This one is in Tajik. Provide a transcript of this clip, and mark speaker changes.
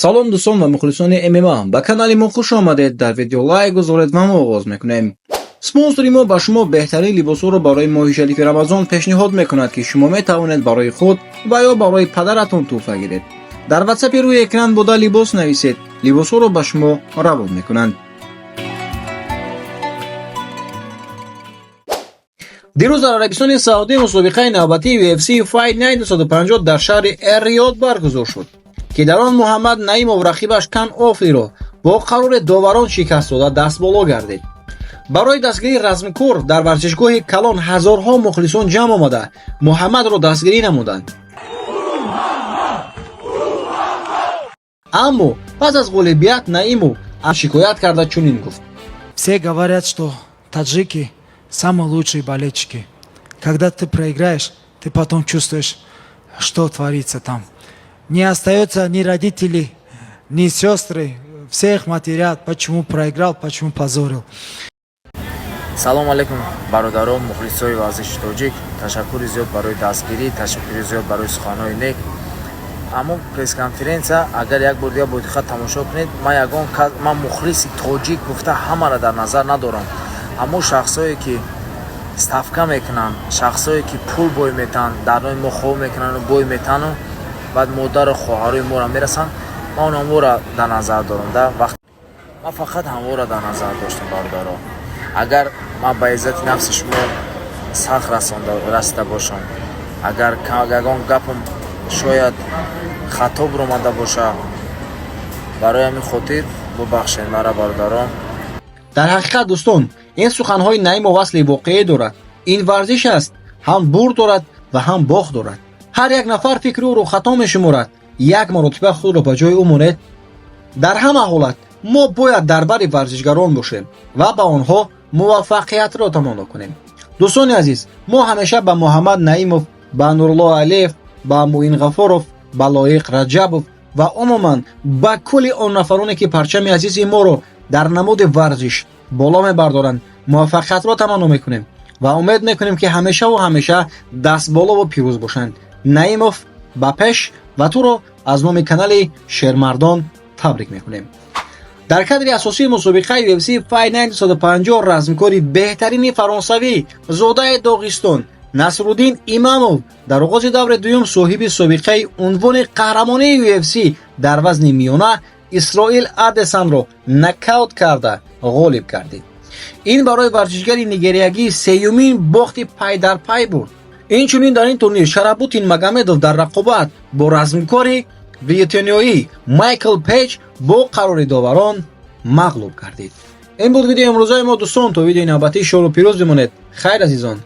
Speaker 1: салом дӯстон ва мухлисони ММА, ба канали мо хуш омадед. дар видео лайк гузоред ва мо оғоз мекунем. спонсори мо ба шумо беҳтарин либосҳоро барои моҳи шарифи рамазон пешниҳод мекунад, ки шумо метавонед барои худ ва ё барои падаратон тӯҳфа гиред. дар ватсапи рӯи экран буда либос нависед, либосҳоро ба шумо равон мекунанд. дирӯз дар арабистони саудӣ мусобиқаи навбатии UFC Fight Night 250 дар шаҳри Эр-Риёд баргузор шуд, ки дар он Муҳаммад Наимов рақибаш Кан Офриро бо қарори доварон шикаст дода дастболо гардид. барои дастгирии размкор дар варзишгоҳи калон ҳазорҳо мухлисон ҷамъ омада Муҳаммадро дастгирӣ намуданд. аммо пас аз ғолибият Наимов шикоят карда чунин гуфт:
Speaker 2: Все говорят, что таджики самые лучшие болельщики. Когда ты проиграешь, ты потом чувствуешь, что творится там. Не остается ни родителей, ни сестры, всех матерят, почему проиграл, почему позорил.
Speaker 3: салом алейкум бародарон мухлисои варзиши тоҷик. ташаккури зиёд барои дастгирӣ, ташаккури зиёд барои суханҳои нек. аммо пресс-конференсия агар як бор дига бодиқа тамошо кунед, ман мухлиси тоҷик гуфта ҳамаро дар назар надорам, аммо шахсое ки ставка мекунанд, шахсое ки пул бой метаҳанд, дар нои мо хоб мекунанд, бой метаҳанд, баъд модару хоҳарои моро мерасанд, ман онҳоро дар назар дорам. ман фақат ҳамвора дар назар доштам бародарон. агар ман ба иззати нафси шумо сахт расида бошам, агар ягон гапам шояд хато биромада боша, барои ҳамин хотир бубахшед мара бародарон.
Speaker 1: дар ҳақиқат дӯстон, ин суханҳои Наимов асли воқеӣ дорад. ин варзиш аст, ҳам бурд дорад ва ҳам бохт дорад. ҳар як нафар фикри ӯро хато мешуморад. як маротиба худро ба ҷои ӯ монед. дар ҳама ҳолат мо бояд дар бари варзишгарон бошем ва ба онҳо муваффақиятро тамоно кунем. дӯстони азиз, мо ҳамеша ба Муҳаммад Наимов, ба Нурло Алиев, ба Муин Ғафуров, ба Лоиқ Раҷабов ва умуман ба кулли он нафароне ки парчами азизи моро дар намуди варзиш боло мебардоранд муваффақиятро таманно мекунем ва умед мекунем ки ҳамешаву ҳамеша дастболову пирӯз бошанд. Наимов ба пеш ва туро аз номи канали Шермардон табрик мекунем. дар кадри асосии мусобиқаи UFC Fight Night 250 размкори беҳтарини фаронсавӣ зодаи Доғистон Насруддин Имомов дар оғози даври дуюм соҳиби собиқаи унвони қаҳрамонии UFC дар вазни миёна Исроил Адесанро нокаут карда ғолиб гардид. ин барои варзишгари нигериягӣ сеюмин бохти пай дар пай буд. инчунин дар ин турнир Шарабутдин Магомедов дар рақобат бо размкори бритониёӣ Майкл Пейҷ бо қарори доварон мағлуб гардид. ин буд видеои имрӯзаи мо дӯстон. то видеои навбатӣ шоду пирӯз бимонед. хайр азизон.